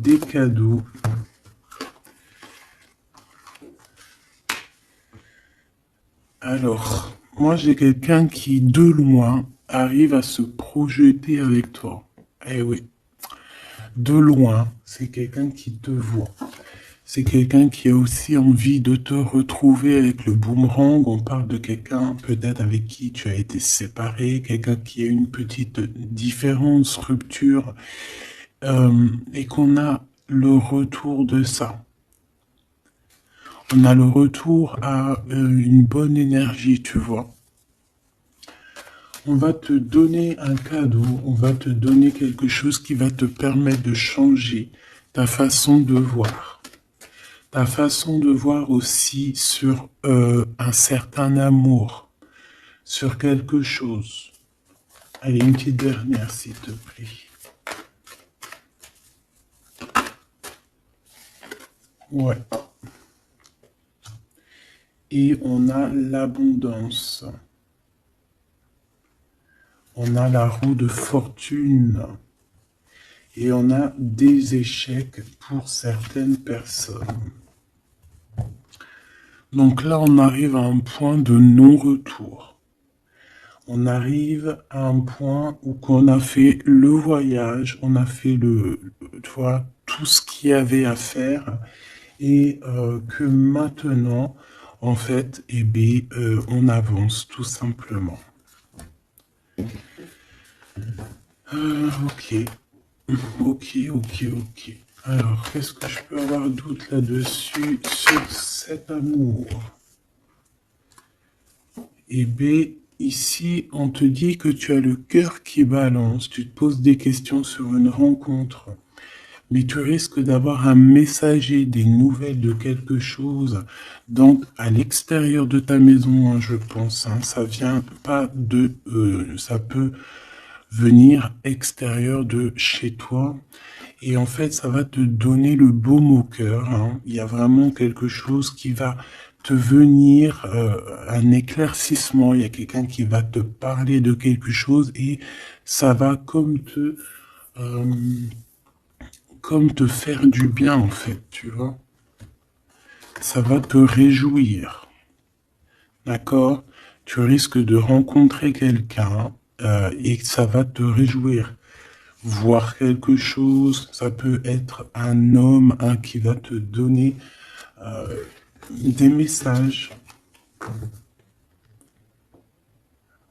des cadeaux. Alors, moi j'ai quelqu'un qui, de loin, arrive à se projeter avec toi. Eh oui, de loin, c'est quelqu'un qui te voit. C'est quelqu'un qui a aussi envie de te retrouver avec le boomerang. On parle de quelqu'un peut-être avec qui tu as été séparé, quelqu'un qui a une petite différence, rupture, et qu'on a le retour de ça. On a le retour à une bonne énergie, tu vois. On va te donner un cadeau, on va te donner quelque chose qui va te permettre de changer ta façon de voir. Ta façon de voir aussi sur un certain amour, sur quelque chose. Allez, une petite dernière, s'il te plaît. Ouais. Et on a l'abondance. On a la roue de fortune. Et on a des échecs pour certaines personnes. Donc là, on arrive à un point de non-retour. On arrive à un point où on a fait le voyage, on a fait tu vois, tout ce qu'il y avait à faire et que maintenant, en fait, eh bien, on avance tout simplement. Ok, ok. Alors, qu'est-ce que je peux avoir d'autre là-dessus sur cet amour? Eh bien, ici, on te dit que tu as le cœur qui balance, tu te poses des questions sur une rencontre, mais tu risques d'avoir un messager, des nouvelles de quelque chose, donc à l'extérieur de ta maison, hein, je pense, hein, ça vient pas de... ça peut venir extérieur de chez toi, et en fait, ça va te donner le baume au cœur, hein. Il y a vraiment quelque chose qui va te venir, un éclaircissement. Il y a quelqu'un qui va te parler de quelque chose et ça va comme te faire du bien, en fait, tu vois. Ça va te réjouir. D'accord? Tu risques de rencontrer quelqu'un et ça va te réjouir. Voir quelque chose, ça peut être un homme qui va te donner des messages.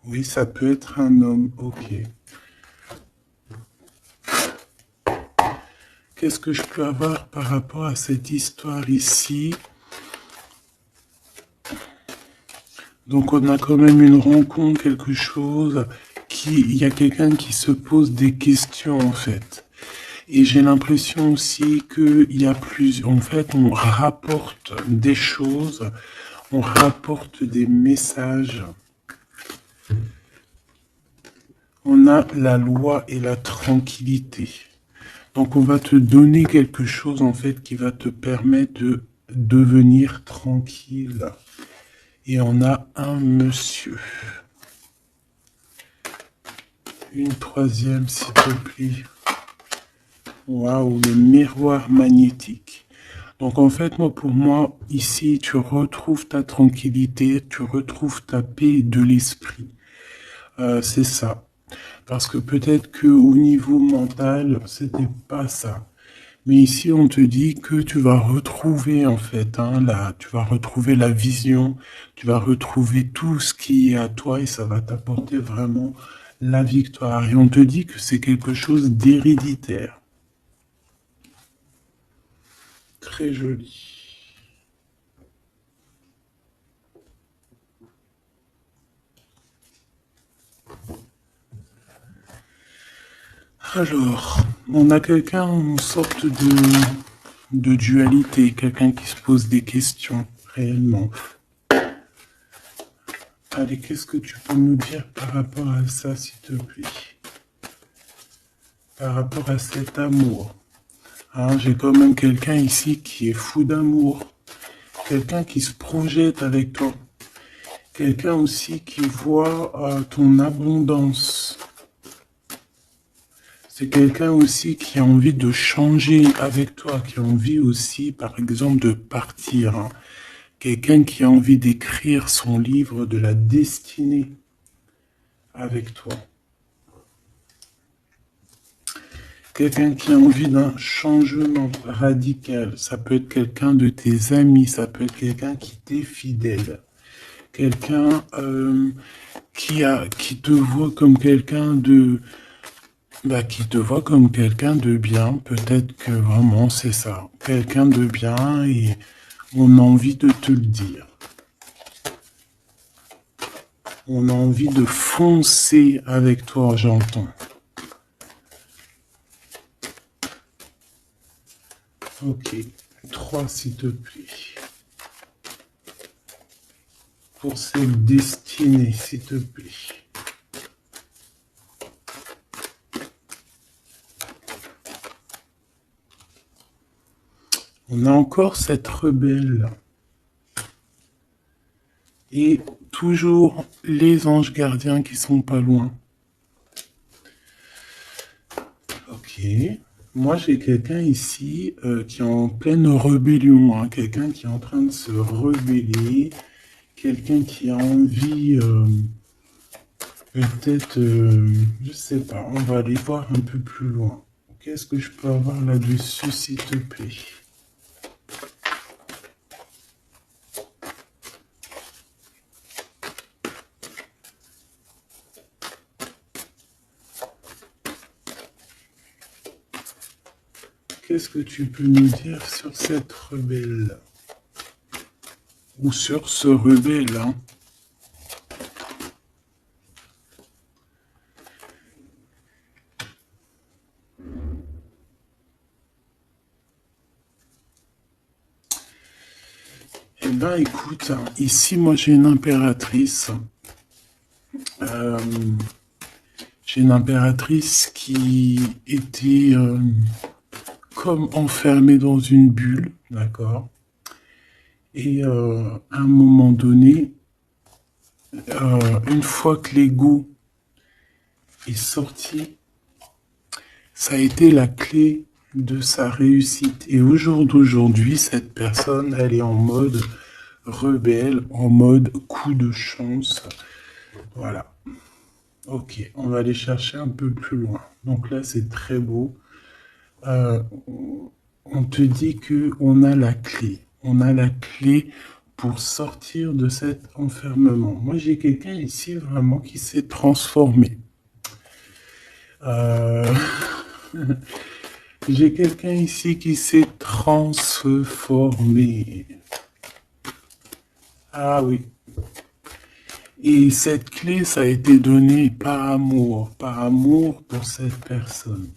Oui, ça peut être un homme, ok. Qu'est-ce que je peux avoir par rapport à cette histoire ici? Donc on a quand même une rencontre, quelque chose, il y a quelqu'un qui se pose des questions en fait. Et j'ai l'impression aussi qu'il y a en fait, on rapporte des choses, on rapporte des messages. On a la loi et la tranquillité. Donc on va te donner quelque chose en fait qui va te permettre de devenir tranquille. Et on a un monsieur. Une troisième, s'il te plaît. Waouh, le miroir magnétique. Donc en fait, pour moi, ici, tu retrouves ta tranquillité, tu retrouves ta paix de l'esprit. C'est ça. Parce que peut-être qu'au niveau mental, c'était pas ça. Mais ici, on te dit que tu vas retrouver, en fait, hein, tu vas retrouver la vision, tu vas retrouver tout ce qui est à toi et ça va t'apporter vraiment la victoire. Et on te dit que c'est quelque chose d'héréditaire. Très joli. Alors, on a quelqu'un, une sorte de dualité, quelqu'un qui se pose des questions, réellement. Allez, qu'est-ce que tu peux nous dire par rapport à ça, s'il te plaît? Par rapport à cet amour. Hein, j'ai quand même quelqu'un ici qui est fou d'amour. Quelqu'un qui se projette avec toi. Quelqu'un aussi qui voit ton abondance. C'est quelqu'un aussi qui a envie de changer avec toi, qui a envie aussi, par exemple, de partir, hein. Quelqu'un qui a envie d'écrire son livre de la destinée avec toi. Quelqu'un qui a envie d'un changement radical. Ça peut être quelqu'un de tes amis, ça peut être quelqu'un qui t'est fidèle. Quelqu'un qui te voit comme quelqu'un de... qui te voit comme quelqu'un de bien. Peut-être que vraiment c'est ça. Quelqu'un de bien et on a envie de te le dire. On a envie de foncer avec toi, j'entends. Ok, 3 s'il te plaît. Pour cette destinée, s'il te plaît. On a encore cette rebelle. Et toujours les anges gardiens qui sont pas loin. Ok. Moi, j'ai quelqu'un ici qui est en pleine rébellion, hein. Quelqu'un qui est en train de se rebeller. Quelqu'un qui a envie, peut-être, je sais pas, on va aller voir un peu plus loin. Qu'est-ce que je peux avoir là-dessus, s'il te plaît? Qu'est-ce que tu peux nous dire sur cette rebelle? Ou sur ce rebelle, hein? Eh ben, écoute, ici, moi, j'ai une impératrice. J'ai une impératrice qui était comme enfermée dans une bulle, d'accord? Et à un moment donné, une fois que l'ego est sorti, ça a été la clé de sa réussite. Et au jour d'aujourd'hui, cette personne, elle est en mode rebelle, en mode coup de chance. Voilà. Ok, on va aller chercher un peu plus loin. Donc là, c'est très beau. On te dit que on a la clé. On a la clé pour sortir de cet enfermement. Moi, j'ai quelqu'un ici vraiment qui s'est transformé. J'ai quelqu'un ici qui s'est transformé. Ah oui. Et cette clé, ça a été donné par amour pour cette personne.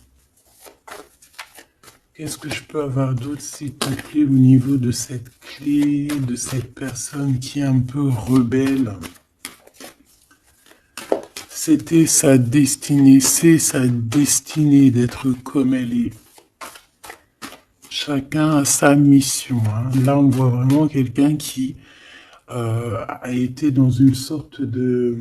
Qu'est-ce que je peux avoir d'autre, s'il te plaît, au niveau de cette clé, de cette personne qui est un peu rebelle? C'était sa destinée, c'est sa destinée d'être comme elle est. Chacun a sa mission, hein. Là, on voit vraiment quelqu'un qui a été dans une sorte de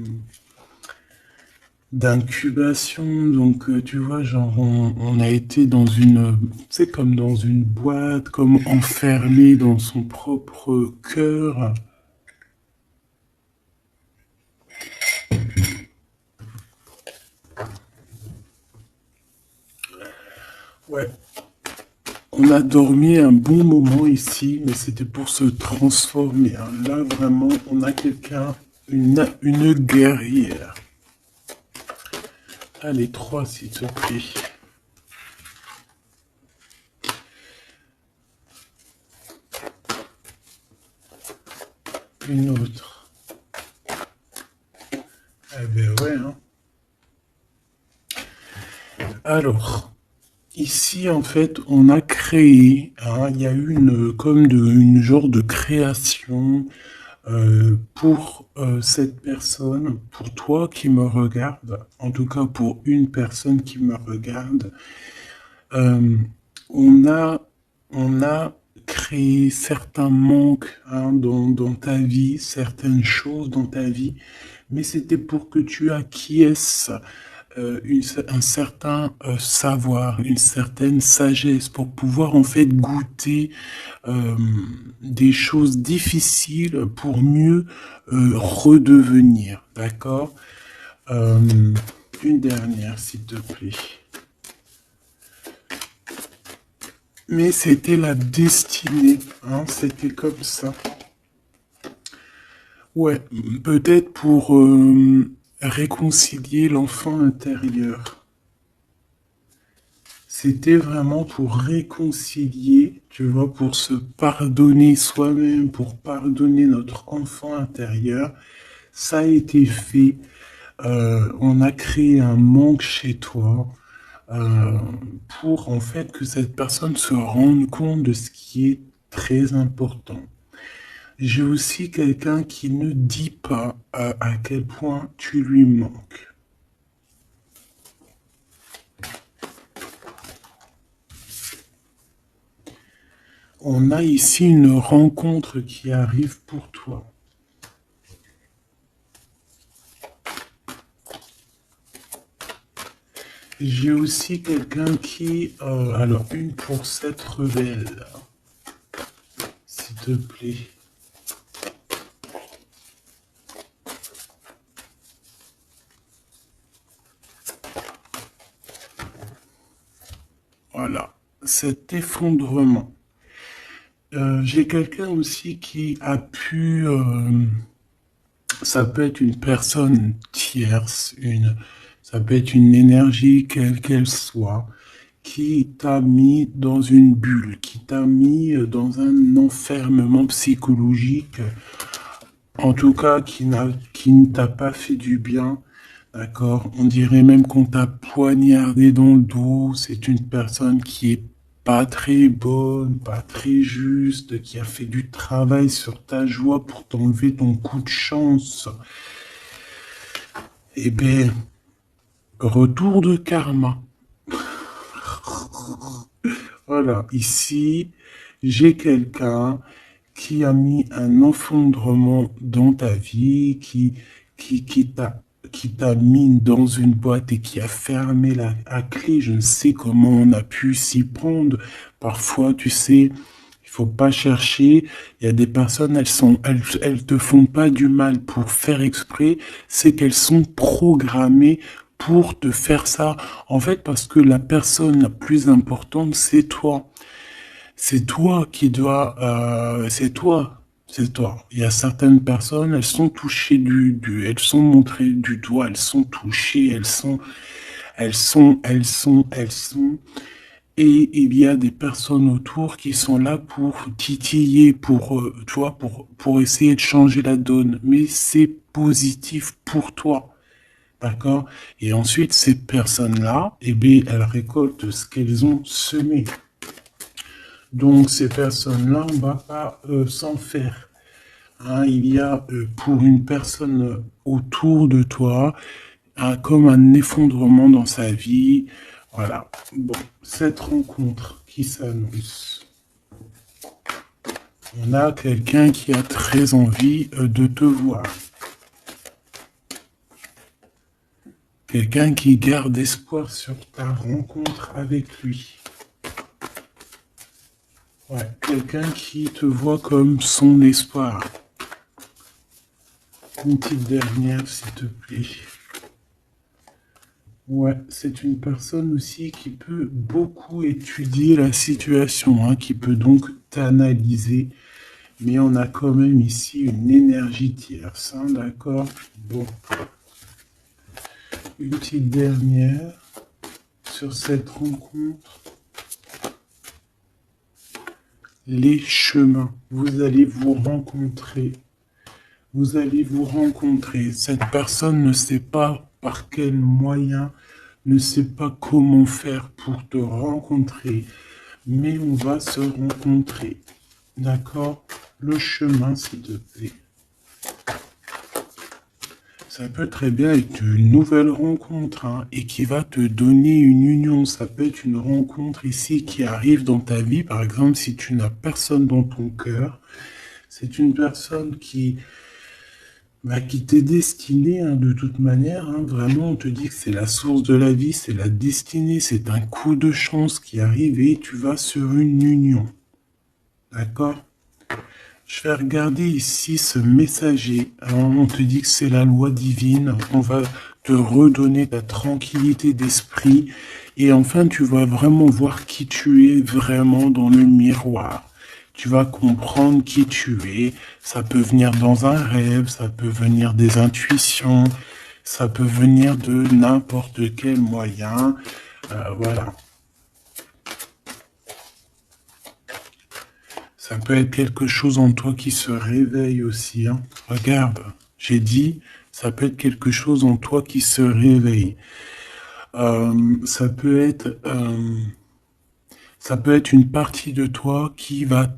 d'incubation. Donc, tu vois, genre, on a été dans une, c'est comme dans une boîte, comme enfermé dans son propre cœur. Ouais. On a dormi un bon moment ici, mais c'était pour se transformer, hein. Là, vraiment, on a quelqu'un, une guerrière. Allez, 3, s'il te plaît. Une autre. Eh ben ouais, hein. Alors, ici, en fait, on a créé, hein, il y a eu une genre de création pour cette personne, pour toi qui me regarde, en tout cas pour une personne qui me regarde. Euh, on a, on a créé certains manques, hein, dans ta vie, certaines choses dans ta vie, mais c'était pour que tu acquiesces un certain savoir, une certaine sagesse pour pouvoir en fait goûter euh, des choses difficiles pour mieux redevenir, d'accord? Une dernière, s'il te plaît. Mais c'était la destinée, hein, c'était comme ça. Ouais, peut-être pour réconcilier l'enfant intérieur. C'était vraiment pour réconcilier, tu vois, pour se pardonner soi-même, pour pardonner notre enfant intérieur. Ça a été fait. On a créé un manque chez toi euh, pour en fait que cette personne se rende compte de ce qui est très important. J'ai aussi quelqu'un qui ne dit pas à quel point tu lui manques. On a ici une rencontre qui arrive pour toi. J'ai aussi quelqu'un qui... alors, une pour cette rebelle, s'il te plaît. Voilà, cet effondrement. J'ai quelqu'un aussi qui a pu... ça peut être une personne tierce, ça peut être une énergie quelle qu'elle soit, qui t'a mis dans une bulle, qui t'a mis dans un enfermement psychologique, en tout cas qui ne t'a pas fait du bien, d'accord? On dirait même qu'on t'a poignardé dans le dos, c'est une personne qui est pas très bonne, pas très juste, qui a fait du travail sur ta joie pour t'enlever ton coup de chance. Eh bien, retour de karma. Voilà, ici, j'ai quelqu'un qui a mis un effondrement dans ta vie, qui, qui t'a, qui t'a mis dans une boîte et qui a fermé la clé. Je ne sais comment on a pu s'y prendre. Parfois, tu sais, il faut pas chercher. Il y a des personnes, elles te font pas du mal pour faire exprès. C'est qu'elles sont programmées pour te faire ça. En fait, parce que la personne la plus importante, c'est toi. C'est toi qui dois, c'est toi, c'est toi. Il y a certaines personnes, elles sont touchées elles sont montrées du doigt, elles sont touchées, elles sont. Et il y a des personnes autour qui sont là pour titiller, tu vois, pour essayer de changer la donne. Mais c'est positif pour toi. D'accord? Et ensuite, ces personnes-là, eh bien, elles récoltent ce qu'elles ont semé. Donc ces personnes-là, on ne va pas s'en faire. Hein, il y a pour une personne autour de toi comme un effondrement dans sa vie. Voilà. Bon, cette rencontre qui s'annonce. On a quelqu'un qui a très envie de te voir. Quelqu'un qui garde espoir sur ta rencontre avec lui. Ouais, quelqu'un qui te voit comme son espoir. Une petite dernière, s'il te plaît. Ouais, c'est une personne aussi qui peut beaucoup étudier la situation, hein, qui peut donc t'analyser. Mais on a quand même ici une énergie tierce, hein, d'accord? Bon. Une petite dernière sur cette rencontre. Les chemins. Vous allez vous rencontrer. Vous allez vous rencontrer. Cette personne ne sait pas par quel moyen, ne sait pas comment faire pour te rencontrer, mais on va se rencontrer. D'accord? Le chemin, s'il te plaît. Ça peut très bien être une nouvelle rencontre, hein, et qui va te donner une union. Ça peut être une rencontre ici qui arrive dans ta vie. Par exemple, si tu n'as personne dans ton cœur, c'est une personne qui bah, qui t'est destiné, hein, de toute manière, hein, vraiment, on te dit que c'est la source de la vie, c'est la destinée, c'est un coup de chance qui arrive et tu vas sur une union. D'accord? Je vais regarder ici ce messager. Alors, on te dit que c'est la loi divine. On va te redonner ta tranquillité d'esprit. Et enfin, tu vas vraiment voir qui tu es vraiment dans le miroir. Tu vas comprendre qui tu es. Ça peut venir dans un rêve, ça peut venir des intuitions, ça peut venir de n'importe quel moyen. Voilà. Ça peut être quelque chose en toi qui se réveille aussi, hein. Regarde, j'ai dit, ça peut être quelque chose en toi qui se réveille. Ça peut être une partie de toi qui va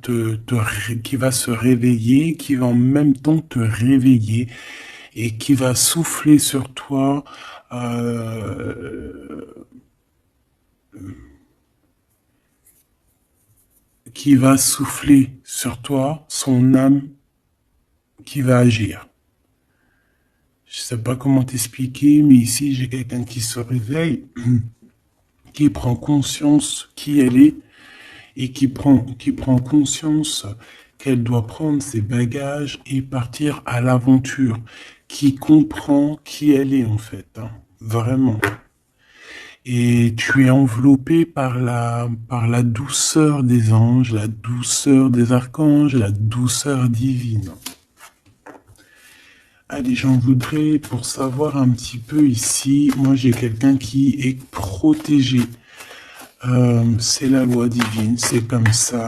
qui va se réveiller, qui va en même temps te réveiller et qui va souffler sur toi. euh, qui va souffler sur toi son âme qui va agir. Je sais pas comment t'expliquer, mais ici j'ai quelqu'un qui se réveille, qui prend conscience qui elle est et qui prend conscience qu'elle doit prendre ses bagages et partir à l'aventure, qui comprend qui elle est en fait, hein, vraiment. Et tu es enveloppé par la douceur des anges, la douceur des archanges, la douceur divine. Allez, j'en voudrais pour savoir un petit peu ici. Moi, j'ai quelqu'un qui est protégé. C'est la loi divine, c'est comme ça.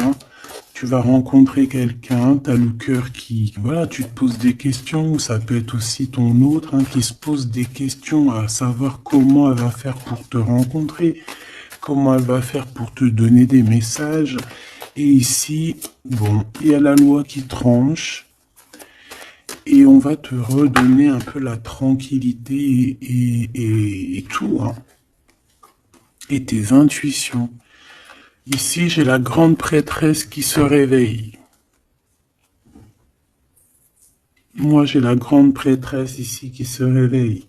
Tu vas rencontrer quelqu'un, tu as le cœur qui... Voilà, tu te poses des questions, ou ça peut être aussi ton autre, hein, qui se pose des questions à savoir comment elle va faire pour te rencontrer, comment elle va faire pour te donner des messages. Et ici, bon, il y a la loi qui tranche. Et on va te redonner un peu la tranquillité et tout, hein. Et tes intuitions. Ici, j'ai la grande prêtresse qui se réveille. Moi, j'ai la grande prêtresse ici qui se réveille.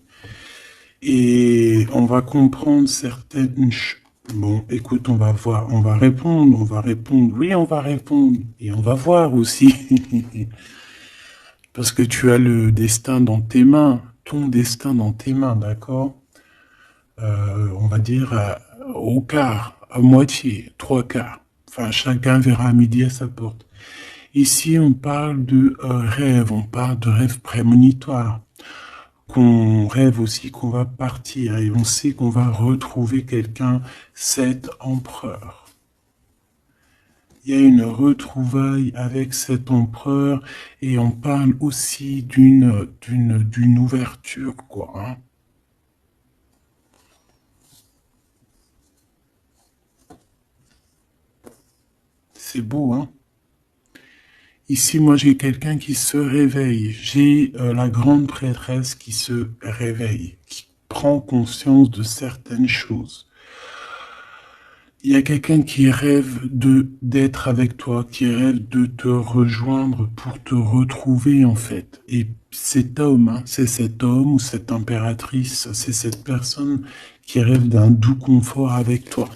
Et on va comprendre certaines choses. Bon, écoute, on va voir, on va répondre, oui, on va répondre. Et on va voir aussi. Parce que tu as le destin dans tes mains, ton destin dans tes mains, d'accord? On va dire au quart, à moitié, trois quarts. Enfin, chacun verra à midi à sa porte. Ici, on parle de rêve, on parle de rêve prémonitoire. Qu'on rêve aussi qu'on va partir et on sait qu'on va retrouver quelqu'un, cet empereur. Il y a une retrouvaille avec cet empereur et on parle aussi d'une ouverture, quoi, hein. C'est beau, hein. Ici, moi, j'ai quelqu'un qui se réveille. J'ai la grande prêtresse qui se réveille, qui prend conscience de certaines choses. Il y a quelqu'un qui rêve d'être avec toi, qui rêve de te rejoindre pour te retrouver, en fait. Et cet homme, hein, c'est cet homme ou cette impératrice, c'est cette personne qui rêve d'un doux confort avec toi.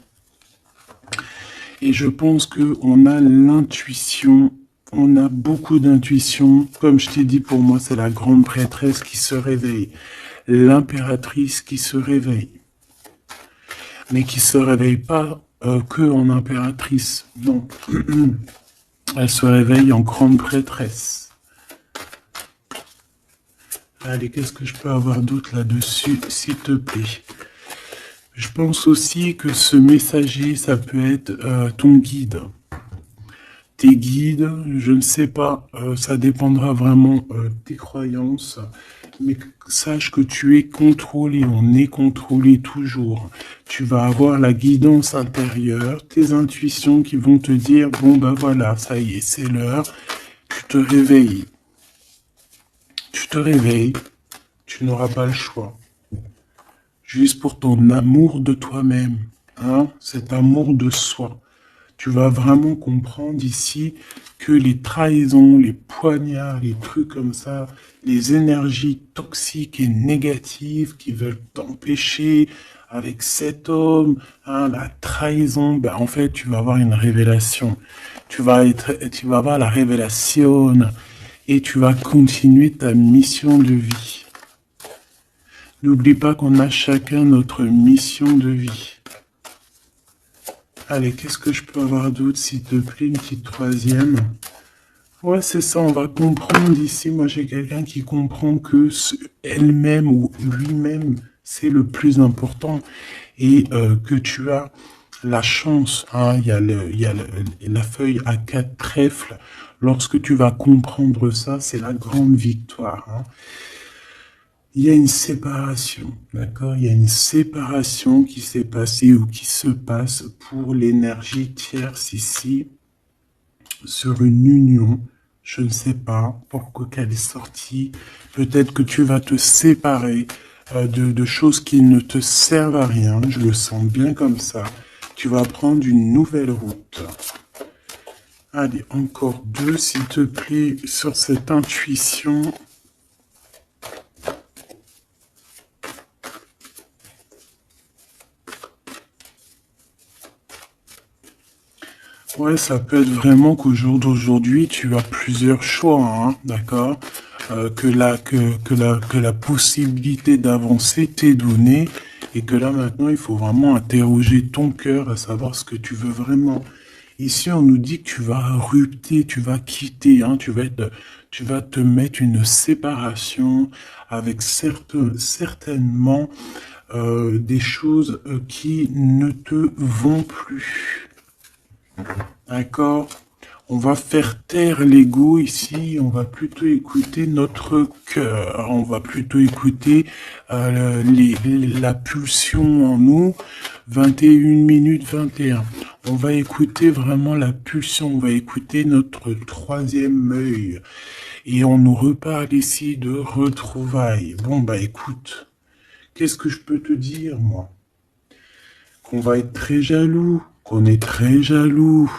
Et je pense qu'on a l'intuition, on a beaucoup d'intuition. Comme je t'ai dit, pour moi, c'est la grande prêtresse qui se réveille, l'impératrice qui se réveille. Mais qui se réveille pas que en impératrice, non. Elle se réveille en grande prêtresse. Allez, qu'est-ce que je peux avoir d'autre là-dessus, s'il te plaît? Je pense aussi que ce messager, ça peut être ton guide. Tes guides, je ne sais pas, ça dépendra vraiment de tes croyances, mais sache que tu es contrôlé, on est contrôlé toujours. Tu vas avoir la guidance intérieure, tes intuitions qui vont te dire, bon ben voilà, ça y est, c'est l'heure, tu te réveilles. Tu te réveilles, tu n'auras pas le choix. Juste pour ton amour de toi-même, hein, cet amour de soi. Tu vas vraiment comprendre ici que les trahisons, les poignards, les trucs comme ça, les énergies toxiques et négatives qui veulent t'empêcher avec cet homme, hein, la trahison, ben en fait, tu vas avoir une révélation. Tu vas avoir la révélation et tu vas continuer ta mission de vie. N'oublie pas qu'on a chacun notre mission de vie. Allez, qu'est-ce que je peux avoir d'autre, s'il te plaît, une petite troisième. Ouais, c'est ça, on va comprendre ici. Moi, j'ai quelqu'un qui comprend que elle-même ou lui-même, c'est le plus important. Et que tu as la chance, hein, la feuille à 4 trèfles. Lorsque tu vas comprendre ça, c'est la grande victoire. Hein. Il y a une séparation, d'accord? Il y a une séparation qui s'est passée ou qui se passe pour l'énergie tierce ici, sur une union. Je ne sais pas pourquoi qu'elle est sortie. Peut-être que tu vas te séparer de choses qui ne te servent à rien. Je le sens bien comme ça. Tu vas prendre une nouvelle route. Allez, encore deux, s'il te plaît, sur cette intuition. Ouais, ça peut être vraiment qu'au jour d'aujourd'hui, tu as plusieurs choix, hein, d'accord? Que la possibilité d'avancer t'est donnée et que là maintenant, il faut vraiment interroger ton cœur à savoir ce que tu veux vraiment. Ici, on nous dit que tu vas rupter, tu vas quitter, hein, tu vas te mettre une séparation avec certainement des choses qui ne te vont plus. D'accord? On va faire taire l'ego ici, on va plutôt écouter notre cœur, on va plutôt écouter la pulsion en nous, 21 minutes 21. On va écouter vraiment la pulsion, on va écouter notre troisième œil. Et on nous reparle ici de retrouvailles. Bon, bah écoute, qu'est-ce que je peux te dire, moi? Qu'on va être très jaloux, qu'on est très jaloux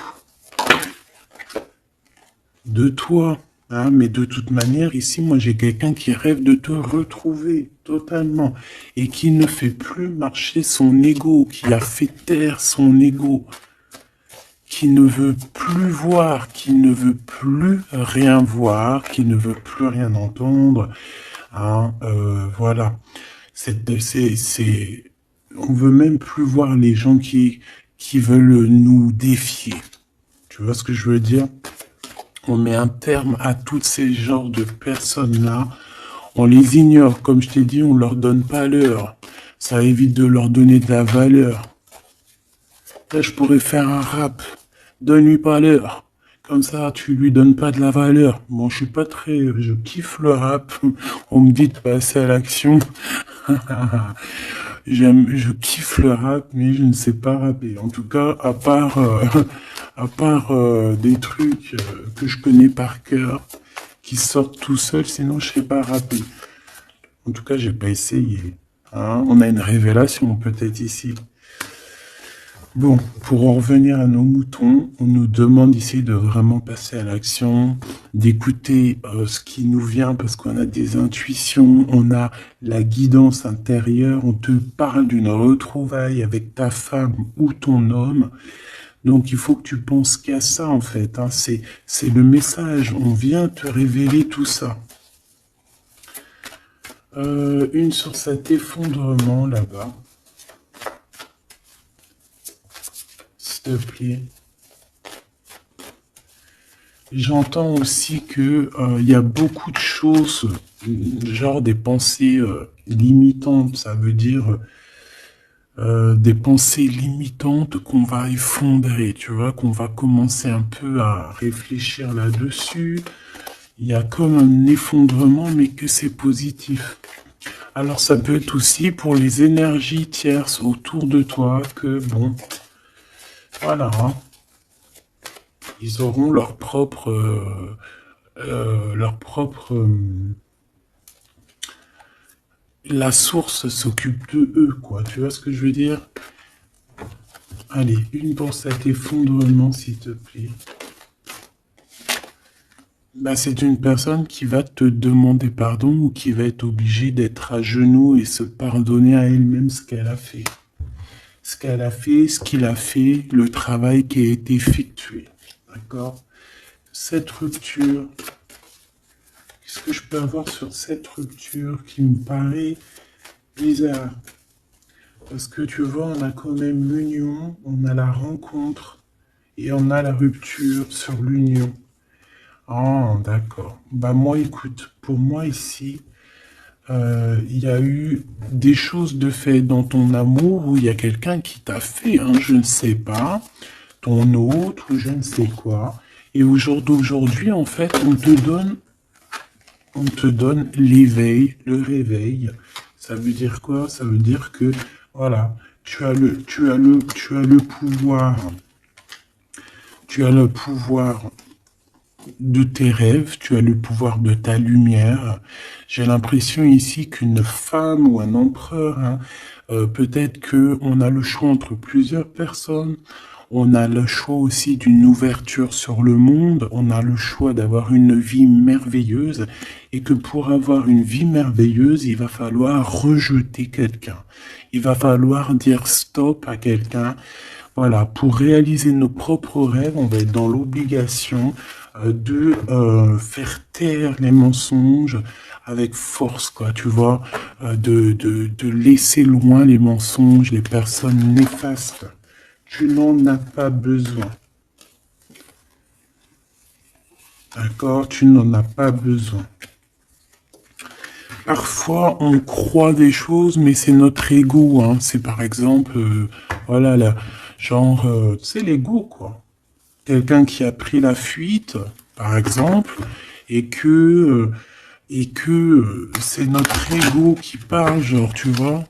de toi. Hein, mais de toute manière, ici, moi, j'ai quelqu'un qui rêve de te retrouver totalement et qui ne fait plus marcher son ego, qui a fait taire son ego, qui ne veut plus voir, qui ne veut plus rien voir, qui ne veut plus rien entendre. Hein, voilà. On veut même plus voir les gens qui veulent nous défier. Tu vois ce que je veux dire? On met un terme à tous ces genres de personnes-là. On les ignore. Comme je t'ai dit, on leur donne pas l'heure. Ça évite de leur donner de la valeur. Là, je pourrais faire un rap. Donne-lui pas l'heure. Comme ça, tu lui donnes pas de la valeur. Bon, je kiffe le rap. On me dit de passer à l'action. Je kiffe le rap, mais je ne sais pas rapper. En tout cas, à part des trucs que je connais par cœur, qui sortent tout seuls, sinon je sais pas rapper. En tout cas, j'ai pas essayé. Hein, on a une révélation peut-être ici. Bon, pour en revenir à nos moutons, on nous demande ici de vraiment passer à l'action, d'écouter ce qui nous vient parce qu'on a des intuitions, on a la guidance intérieure, on te parle d'une retrouvaille avec ta femme ou ton homme. Donc il faut que tu penses qu'à ça en fait, hein. C'est le message, on vient te révéler tout ça. Une sur cet effondrement là-bas. S'il te plaît. J'entends aussi que il y a beaucoup de choses, genre des pensées limitantes, ça veut dire des pensées limitantes qu'on va effondrer, tu vois, qu'on va commencer un peu à réfléchir là-dessus. Il y a comme un effondrement, mais que c'est positif. Alors ça peut être aussi pour les énergies tierces autour de toi que, bon, voilà, hein, ils auront leur propre la source s'occupe de eux, quoi. Tu vois ce que je veux dire? Allez, une pour cet effondrement, s'il te plaît. Bah, c'est une personne qui va te demander pardon ou qui va être obligée d'être à genoux et se pardonner à elle-même ce qu'elle a fait. Ce qu'elle a fait, ce qu'il a fait, le travail qui a été effectué. D'accord? Cette rupture, qu'est-ce que je peux avoir sur cette rupture qui me paraît bizarre? Parce que tu vois, on a quand même l'union, on a la rencontre et on a la rupture sur l'union. Ah, d'accord. Bah moi, écoute, pour moi ici, il y a eu des choses de fait dans ton amour où il y a quelqu'un qui t'a fait, hein, je ne sais pas, ton autre ou je ne sais quoi. Et au jour d'aujourd'hui, en fait, on te donne l'éveil, le réveil. Ça veut dire quoi? Ça veut dire que, voilà, tu as le pouvoir, tu as le pouvoir de tes rêves, tu as le pouvoir de ta lumière. J'ai l'impression ici qu'une femme ou un empereur, hein, peut-être que on a le choix entre plusieurs personnes. On a le choix aussi d'une ouverture sur le monde. On a le choix d'avoir une vie merveilleuse. Et que pour avoir une vie merveilleuse, il va falloir rejeter quelqu'un. Il va falloir dire stop à quelqu'un. Voilà, pour réaliser nos propres rêves, on va être dans l'obligation de faire taire les mensonges avec force, quoi, tu vois, de laisser loin les mensonges, les personnes néfastes. Tu n'en as pas besoin. D'accord? Tu n'en as pas besoin. Parfois, on croit des choses, mais c'est notre ego, hein. C'est par exemple, voilà, là, genre, c'est l'ego, quoi. Quelqu'un qui a pris la fuite, par exemple, et que c'est notre ego qui parle, genre, tu vois.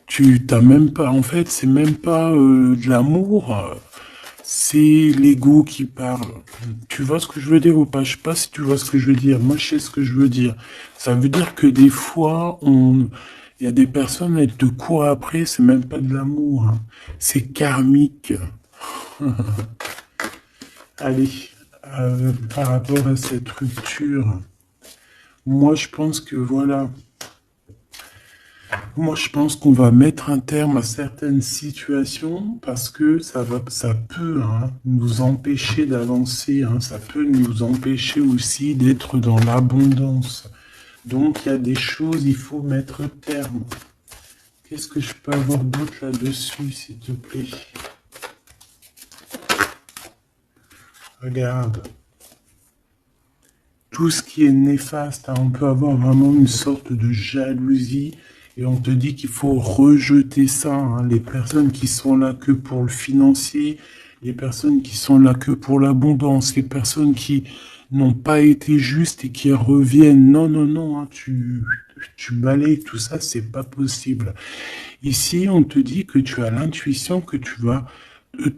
Tu t'as même pas, en fait, c'est même pas de l'amour, c'est l'ego qui parle. Tu vois ce que je veux dire ou pas? Je sais pas si tu vois ce que je veux dire. Moi, je sais ce que je veux dire. Ça veut dire que des fois, il y a des personnes, elles te courent après, c'est même pas de l'amour, hein. C'est karmique. Allez, par rapport à cette rupture, moi, je pense que voilà. Moi, je pense qu'on va mettre un terme à certaines situations parce que ça peut, hein, nous empêcher d'avancer, hein, ça peut nous empêcher aussi d'être dans l'abondance. Donc, il y a des choses, il faut mettre terme. Qu'est-ce que je peux avoir d'autre là-dessus, s'il te plaît? Regarde. Tout ce qui est néfaste, hein, on peut avoir vraiment une sorte de jalousie et on te dit qu'il faut rejeter ça, hein. Les personnes qui sont là que pour le financier, les personnes qui sont là que pour l'abondance, les personnes qui n'ont pas été justes et qui reviennent. Non, non, non, hein, tu balayes tout ça, c'est pas possible. Ici, on te dit que tu as l'intuition que tu vas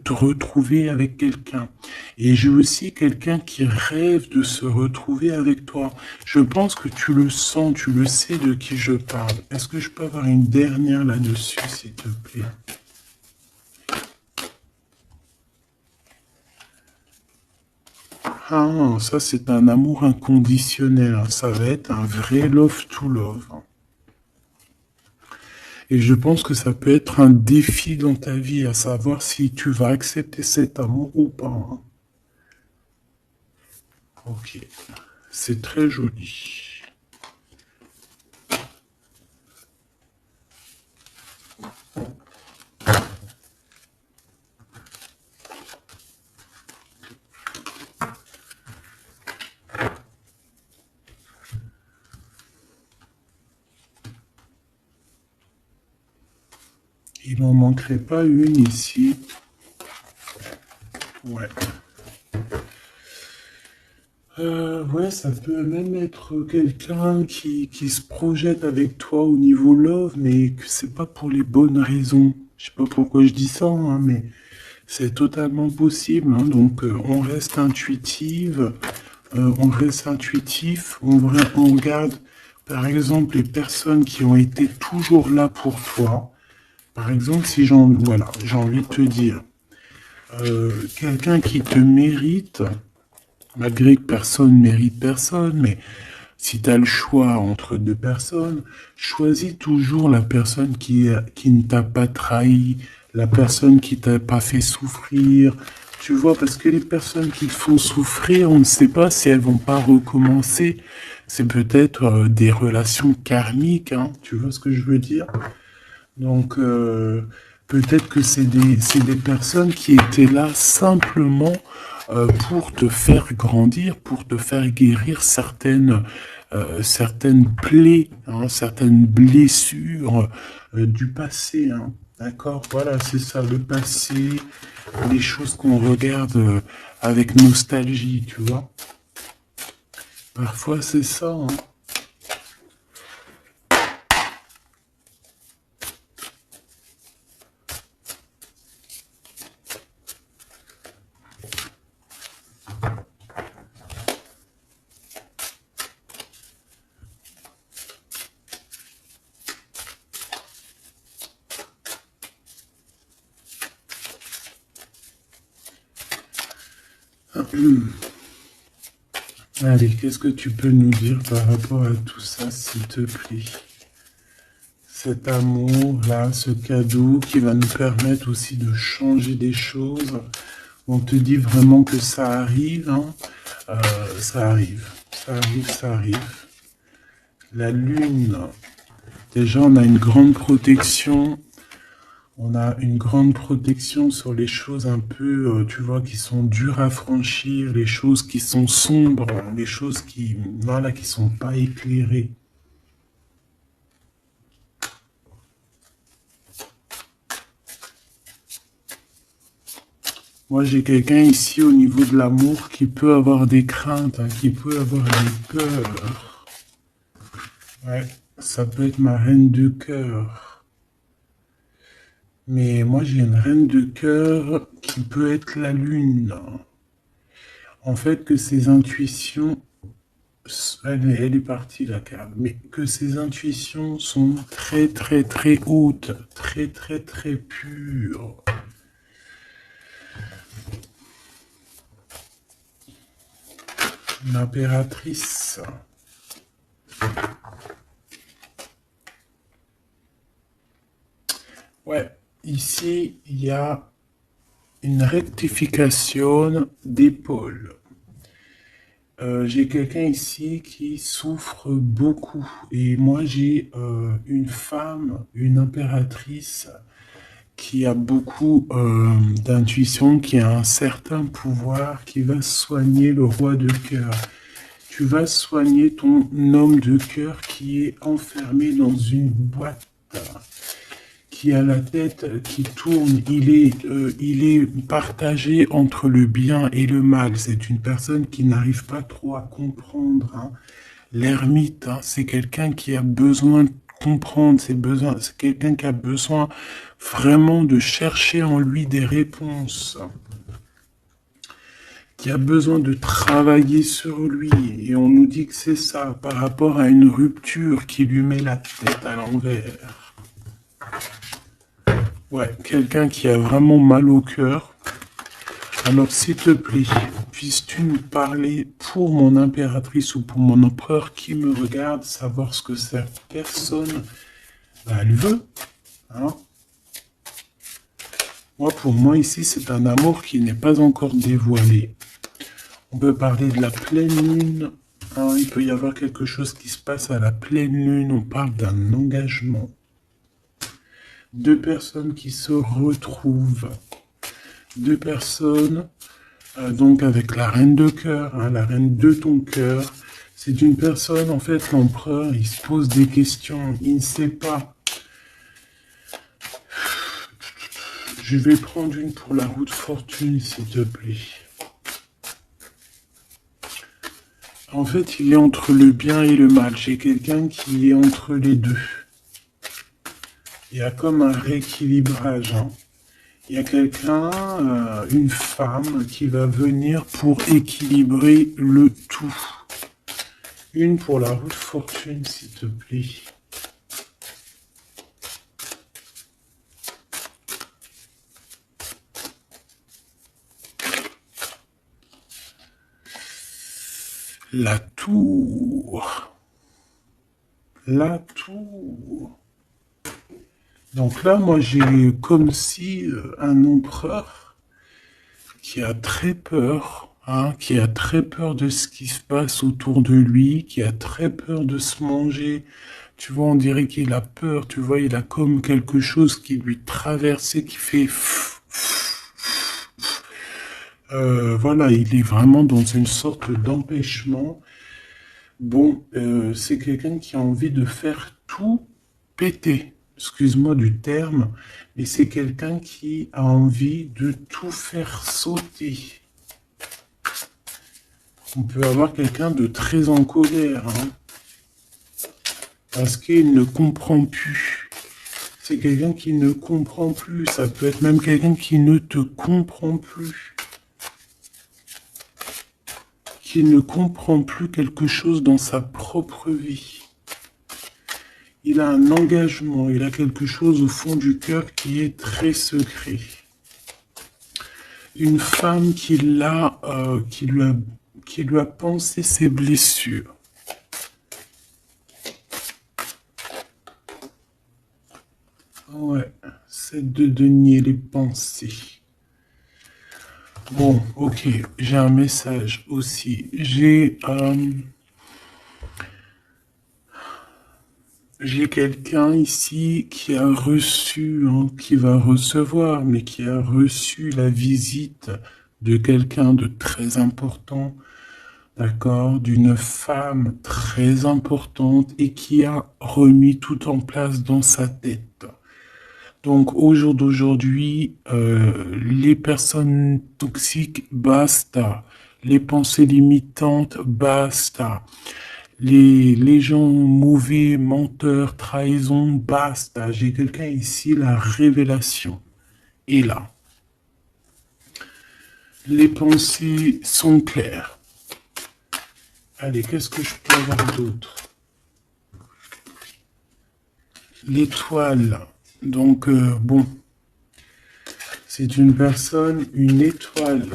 te retrouver avec quelqu'un. Et j'ai aussi quelqu'un qui rêve de se retrouver avec toi. Je pense que tu le sens, tu le sais de qui je parle. Est-ce que je peux avoir une dernière là-dessus, s'il te plaît? Ah, ça c'est un amour inconditionnel, hein. Ça va être un vrai love to love, hein. Et je pense que ça peut être un défi dans ta vie, à savoir si tu vas accepter cet amour ou pas, hein. Ok, c'est très joli. Il n'en manquerait pas une ici. Ouais. Ouais, ça peut même être quelqu'un qui se projette avec toi au niveau love, mais que c'est pas pour les bonnes raisons. Je sais pas pourquoi je dis ça, hein, mais c'est totalement possible, hein. Donc, on reste intuitif, on regarde, par exemple, les personnes qui ont été toujours là pour toi. Par exemple, si voilà, j'ai envie de te dire, quelqu'un qui te mérite, malgré que personne ne mérite personne, mais si tu as le choix entre deux personnes, choisis toujours la personne qui ne t'a pas trahi, la personne qui t'a pas fait souffrir. Tu vois, parce que les personnes qui te font souffrir, on ne sait pas si elles vont pas recommencer. C'est peut-être des relations karmiques, hein, tu vois ce que je veux dire? Donc, peut-être que c'est des personnes qui étaient là simplement pour te faire grandir, pour te faire guérir certaines plaies, hein, certaines blessures du passé. Hein. D'accord? Voilà, c'est ça, le passé, les choses qu'on regarde avec nostalgie, tu vois. Parfois, c'est ça. Hein. Allez, qu'est-ce que tu peux nous dire par rapport à tout ça, s'il te plaît? Cet amour-là, ce cadeau qui va nous permettre aussi de changer des choses. On te dit vraiment que ça arrive, hein? Ça arrive, ça arrive, ça arrive. La lune, déjà on a une grande protection. On a une grande protection sur les choses un peu, tu vois, qui sont dures à franchir, les choses qui sont sombres, les choses qui, voilà, qui sont pas éclairées. Moi, j'ai quelqu'un ici au niveau de l'amour qui peut avoir des craintes, hein, qui peut avoir des peurs. Ouais, ça peut être ma reine de cœur. Mais moi, j'ai une reine de cœur qui peut être la lune. En fait, que ses intuitions, elle est partie la carte, mais que ses intuitions sont très, très, très hautes, très, très, très pures. L'impératrice. Ouais, ici, il y a une rectification d'épaule. J'ai quelqu'un ici qui souffre beaucoup. Et moi, j'ai une femme, une impératrice, qui a beaucoup d'intuition, qui a un certain pouvoir, qui va soigner le roi de cœur. Tu vas soigner ton homme de cœur qui est enfermé dans une boîte, qui a la tête qui tourne. Il est partagé entre le bien et le mal. C'est une personne qui n'arrive pas trop à comprendre. Hein. L'ermite, hein, c'est quelqu'un qui a besoin de comprendre ses besoins. C'est quelqu'un qui a besoin vraiment de chercher en lui des réponses, qui a besoin de travailler sur lui. Et on nous dit que c'est ça, par rapport à une rupture qui lui met la tête à l'envers. Ouais, quelqu'un qui a vraiment mal au cœur. Alors, s'il te plaît, puisses-tu nous parler pour mon impératrice ou pour mon empereur qui me regarde, savoir ce que cette personne, elle veut, hein? Moi, pour moi, ici, c'est un amour qui n'est pas encore dévoilé. On peut parler de la pleine lune. Hein, il peut y avoir quelque chose qui se passe à la pleine lune. On parle d'un engagement. Deux personnes qui se retrouvent. Deux personnes, donc avec la reine de cœur, hein, la reine de ton cœur. C'est une personne, en fait, l'empereur, il se pose des questions. Il ne sait pas. Je vais prendre une pour la roue de fortune, s'il te plaît. En fait, il est entre le bien et le mal. J'ai quelqu'un qui est entre les deux. Il y a comme un rééquilibrage. Hein. Il y a quelqu'un, une femme, qui va venir pour équilibrer le tout. Une pour la roue de fortune, s'il te plaît. La tour. La tour. Donc là, moi, j'ai comme si un empereur qui a très peur, hein, qui a très peur de ce qui se passe autour de lui, qui a très peur de se manger. Tu vois, on dirait qu'il a peur, tu vois, il a comme quelque chose qui lui traverse et qui fait... voilà, il est vraiment dans une sorte d'empêchement. Bon, c'est quelqu'un qui a envie de faire tout péter. Excuse-moi du terme, mais c'est quelqu'un qui a envie de tout faire sauter. On peut avoir quelqu'un de très en colère, hein, parce qu'il ne comprend plus. C'est quelqu'un qui ne comprend plus. Ça peut être même quelqu'un qui ne te comprend plus. Qui ne comprend plus quelque chose dans sa propre vie. Il a un engagement, il a quelque chose au fond du cœur qui est très secret. Une femme qui lui a pensé ses blessures. Ouais, c'est de nier les pensées. Bon, ok, j'ai un message aussi. J'ai quelqu'un ici qui a reçu, hein, qui va recevoir, mais qui a reçu la visite de quelqu'un de très important, d'accord, d'une femme très importante et qui a remis tout en place dans sa tête. Donc au jour d'aujourd'hui, les personnes toxiques, basta. Les pensées limitantes, basta. Les gens mauvais, menteurs, trahison, basta. J'ai quelqu'un ici, la révélation est là. Les pensées sont claires. Allez, qu'est-ce que je peux avoir d'autre? L'étoile. Donc, bon, c'est une personne, une étoile.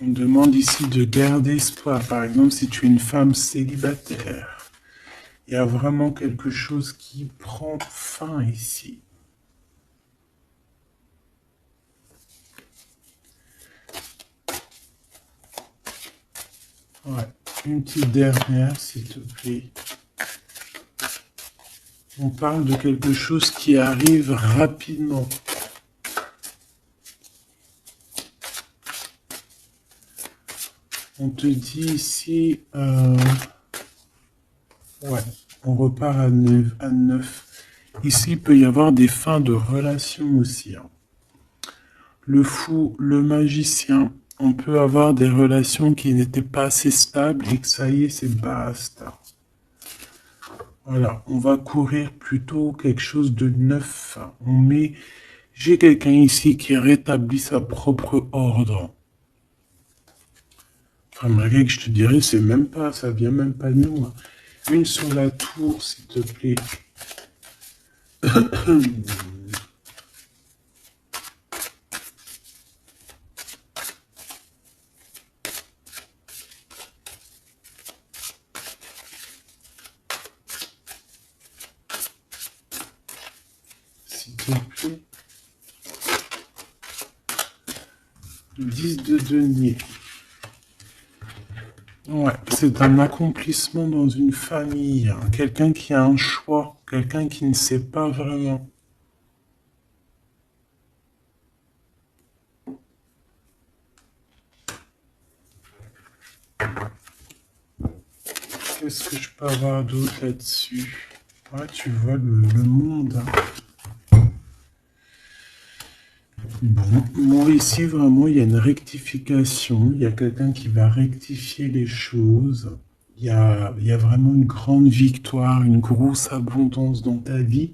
On demande ici de garder espoir. Par exemple, si tu es une femme célibataire, il y a vraiment quelque chose qui prend fin ici. Ouais, une petite dernière, s'il te plaît. On parle de quelque chose qui arrive rapidement. On te dit ici, ouais, on repart à 9. Ici, il peut y avoir des fins de relation aussi, hein. Le fou, le magicien, on peut avoir des relations qui n'étaient pas assez stables et que ça y est, c'est basta. Voilà, on va courir plutôt quelque chose de neuf. J'ai quelqu'un ici qui rétablit sa propre ordre. Enfin, malgré que je te dirais, c'est même pas, ça vient même pas de nous, hein. Une sur la tour, s'il te plaît. S'il te plaît. 10 de denier. Ouais, c'est un accomplissement dans une famille, hein. Quelqu'un qui a un choix, quelqu'un qui ne sait pas vraiment. Qu'est-ce que je peux avoir d'autre là-dessus? Ouais, tu vois le monde, hein. Bon, moi ici, vraiment, il y a une rectification. Il y a quelqu'un qui va rectifier les choses. Il y a vraiment une grande victoire, une grosse abondance dans ta vie.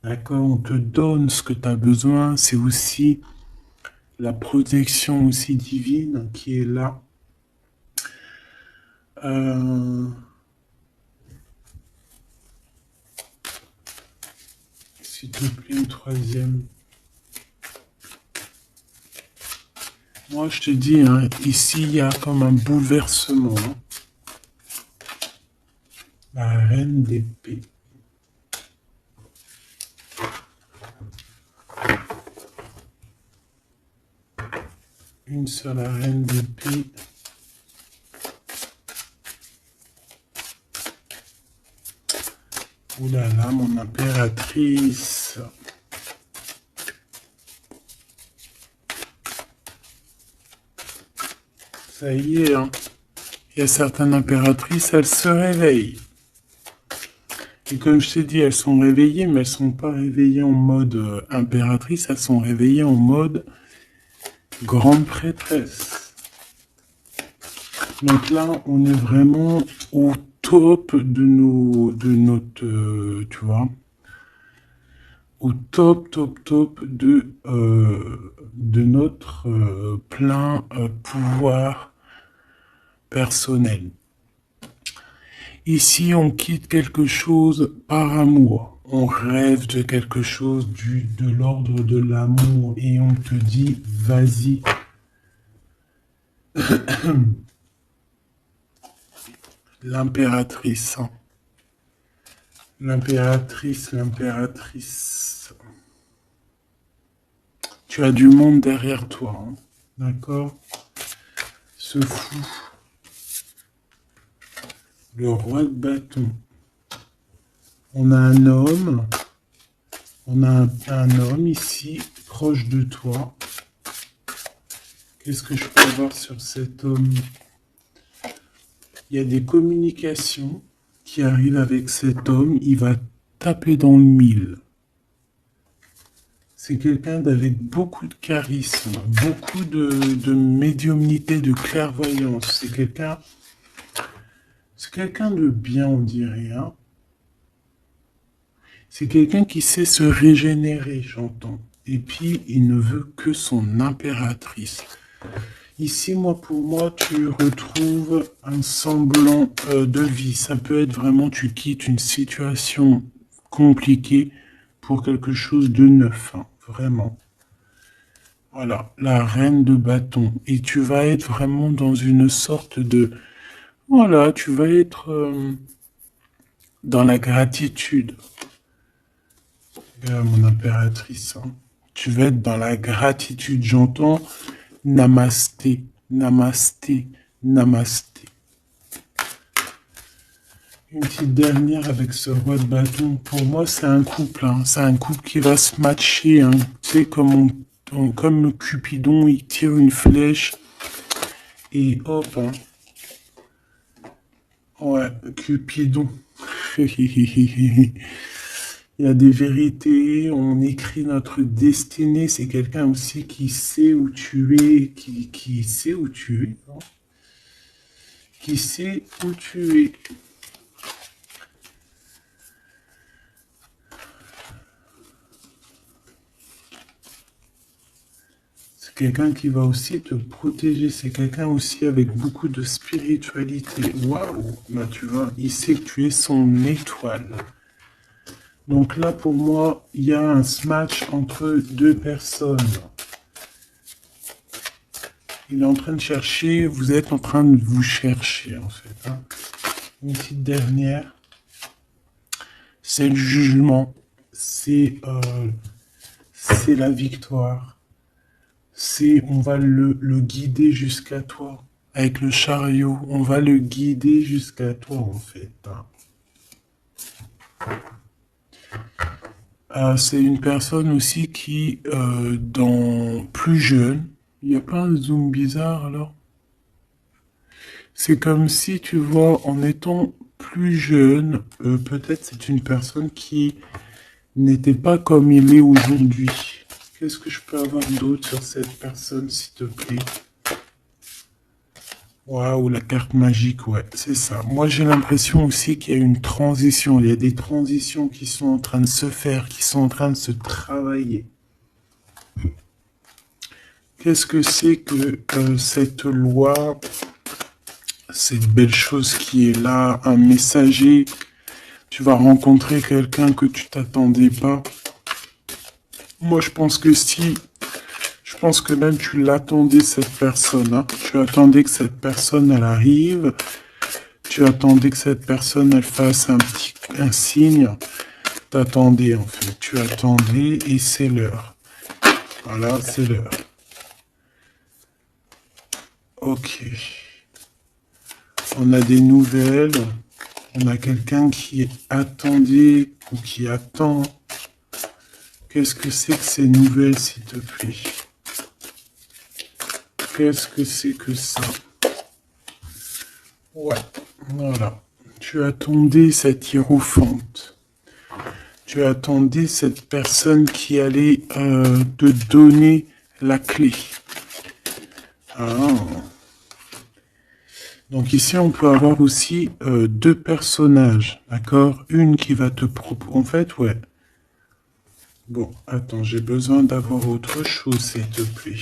D'accord? On te donne ce que tu as besoin. C'est aussi la protection aussi divine qui est là. S'il te plaît, une troisième. Moi, je te dis, hein, ici, il y a comme un bouleversement. Hein. La reine d'épée. Une seule reine d'épée. Ouh là là, mon impératrice. Ça y est, hein. Il y a certaines impératrices, elles se réveillent. Et comme je t'ai dit, elles sont réveillées, mais elles sont pas réveillées en mode impératrice, elles sont réveillées en mode grande prêtresse. Donc là, on est vraiment au top de notre, tu vois, au top de notre plein pouvoir personnel. Ici, on quitte quelque chose par amour. On rêve de quelque chose de l'ordre de l'amour et on te dit, vas-y. L'impératrice. Hein. L'impératrice. Tu as du monde derrière toi. Hein. D'accord? Ce fou. Le roi de bâton. On a un homme. On a un homme ici, proche de toi. Qu'est-ce que je peux voir sur cet homme? Il y a des communications qui arrivent avec cet homme. Il va taper dans le mille. C'est quelqu'un d'avec beaucoup de charisme, beaucoup de médiumnité, de clairvoyance. C'est quelqu'un de bien, on dirait. Hein. C'est quelqu'un qui sait se régénérer, j'entends. Et puis, il ne veut que son impératrice. Ici, pour moi, tu retrouves un semblant de vie. Ça peut être vraiment, tu quittes une situation compliquée pour quelque chose de neuf, hein, vraiment. Voilà, la reine de bâton. Et tu vas être vraiment dans une sorte de... Voilà, tu vas être dans la gratitude. Mon impératrice, hein. Tu vas être dans la gratitude. J'entends namasté, namasté, namasté. Une petite dernière avec ce roi de bâton. Pour moi, c'est un couple. Hein. C'est un couple qui va se matcher. Hein. Tu sais, comme Cupidon, il tire une flèche. Et hop. Hein. Ouais, Cupidon. Il y a des vérités, on écrit notre destinée. C'est quelqu'un aussi qui sait où tu es, qui sait où tu es. Non, qui sait où tu es. C'est quelqu'un qui va aussi te protéger. C'est quelqu'un aussi avec beaucoup de spiritualité. Waouh! Bah, tu vois, il sait que tu es son étoile. Donc là, pour moi, il y a un match entre deux personnes. Il est en train de chercher, vous êtes en train de vous chercher, en fait. Hein. Une petite dernière. C'est le jugement. C'est la victoire. On va le guider jusqu'à toi. Avec le chariot, on va le guider jusqu'à toi, en fait. C'est une personne aussi qui, plus jeune, il n'y a pas un zoom bizarre, alors? C'est comme si, tu vois, en étant plus jeune, peut-être c'est une personne qui n'était pas comme il est aujourd'hui. Qu'est-ce que je peux avoir d'autre sur cette personne, s'il te plaît? Waouh, la carte magique, ouais, c'est ça. Moi, j'ai l'impression aussi qu'il y a une transition. Il y a des transitions qui sont en train de se faire, qui sont en train de se travailler. Qu'est-ce que c'est que cette loi, cette belle chose qui est là, un messager? Tu vas rencontrer quelqu'un que tu t'attendais pas. Moi, je pense que pense que même tu l'attendais, cette personne, hein. Tu attendais que cette personne, elle arrive. Tu attendais que cette personne, elle fasse un signe. T'attendais, en fait. Tu attendais et c'est l'heure. Voilà, c'est l'heure. Ok. On a des nouvelles. On a quelqu'un qui attendait ou qui attend. Qu'est-ce que c'est que ces nouvelles, s'il te plaît? Qu'est-ce que c'est que ça? Ouais, voilà. Tu attendais cette hiérophante. Tu attendais cette personne qui allait te donner la clé. Ah. Donc ici, on peut avoir aussi deux personnages, d'accord? Une qui va te proposer... En fait, ouais. Bon, attends, j'ai besoin d'avoir autre chose, s'il te plaît.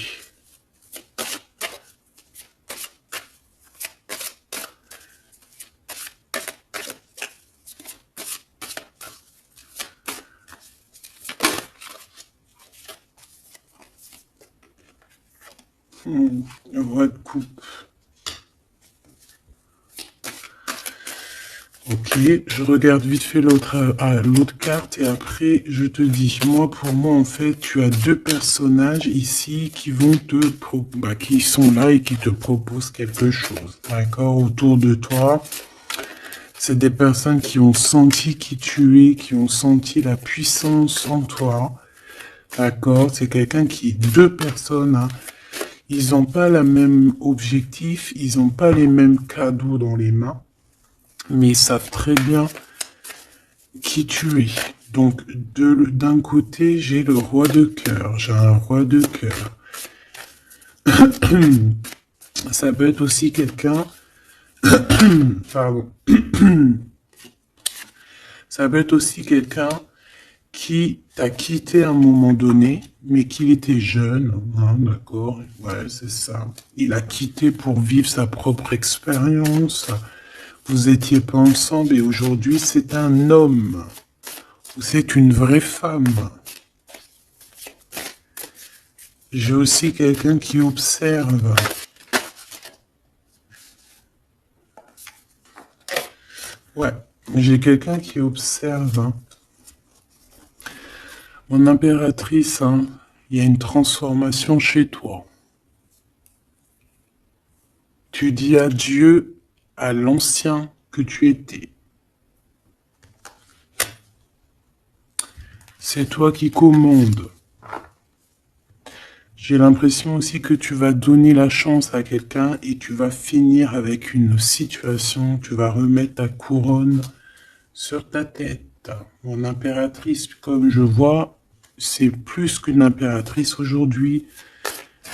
Roi de coupe. Ok, je regarde vite fait l'autre carte et après je te dis. Moi, pour moi, en fait, tu as deux personnages ici qui vont qui sont là et qui te proposent quelque chose. D'accord, autour de toi. C'est des personnes qui ont senti qui tu es, qui ont senti la puissance en toi. D'accord, c'est deux personnes, hein. Ils n'ont pas le même objectif, ils n'ont pas les mêmes cadeaux dans les mains, mais ils savent très bien qui tu es. Donc, d'un côté, j'ai le roi de cœur. J'ai un roi de cœur. Ça peut être aussi quelqu'un... Pardon. Ça peut être aussi quelqu'un qui t'a quitté à un moment donné, mais qu'il était jeune, hein, d'accord? Ouais, c'est ça. Il a quitté pour vivre sa propre expérience. Vous étiez pas ensemble et aujourd'hui c'est un homme. Ou c'est une vraie femme. J'ai aussi quelqu'un qui observe. Ouais, j'ai quelqu'un qui observe, hein. Mon impératrice, hein, il y a une transformation chez toi. Tu dis adieu à l'ancien que tu étais. C'est toi qui commandes. J'ai l'impression aussi que tu vas donner la chance à quelqu'un et tu vas finir avec une situation, tu vas remettre ta couronne sur ta tête. Mon impératrice, comme je vois, c'est plus qu'une impératrice aujourd'hui.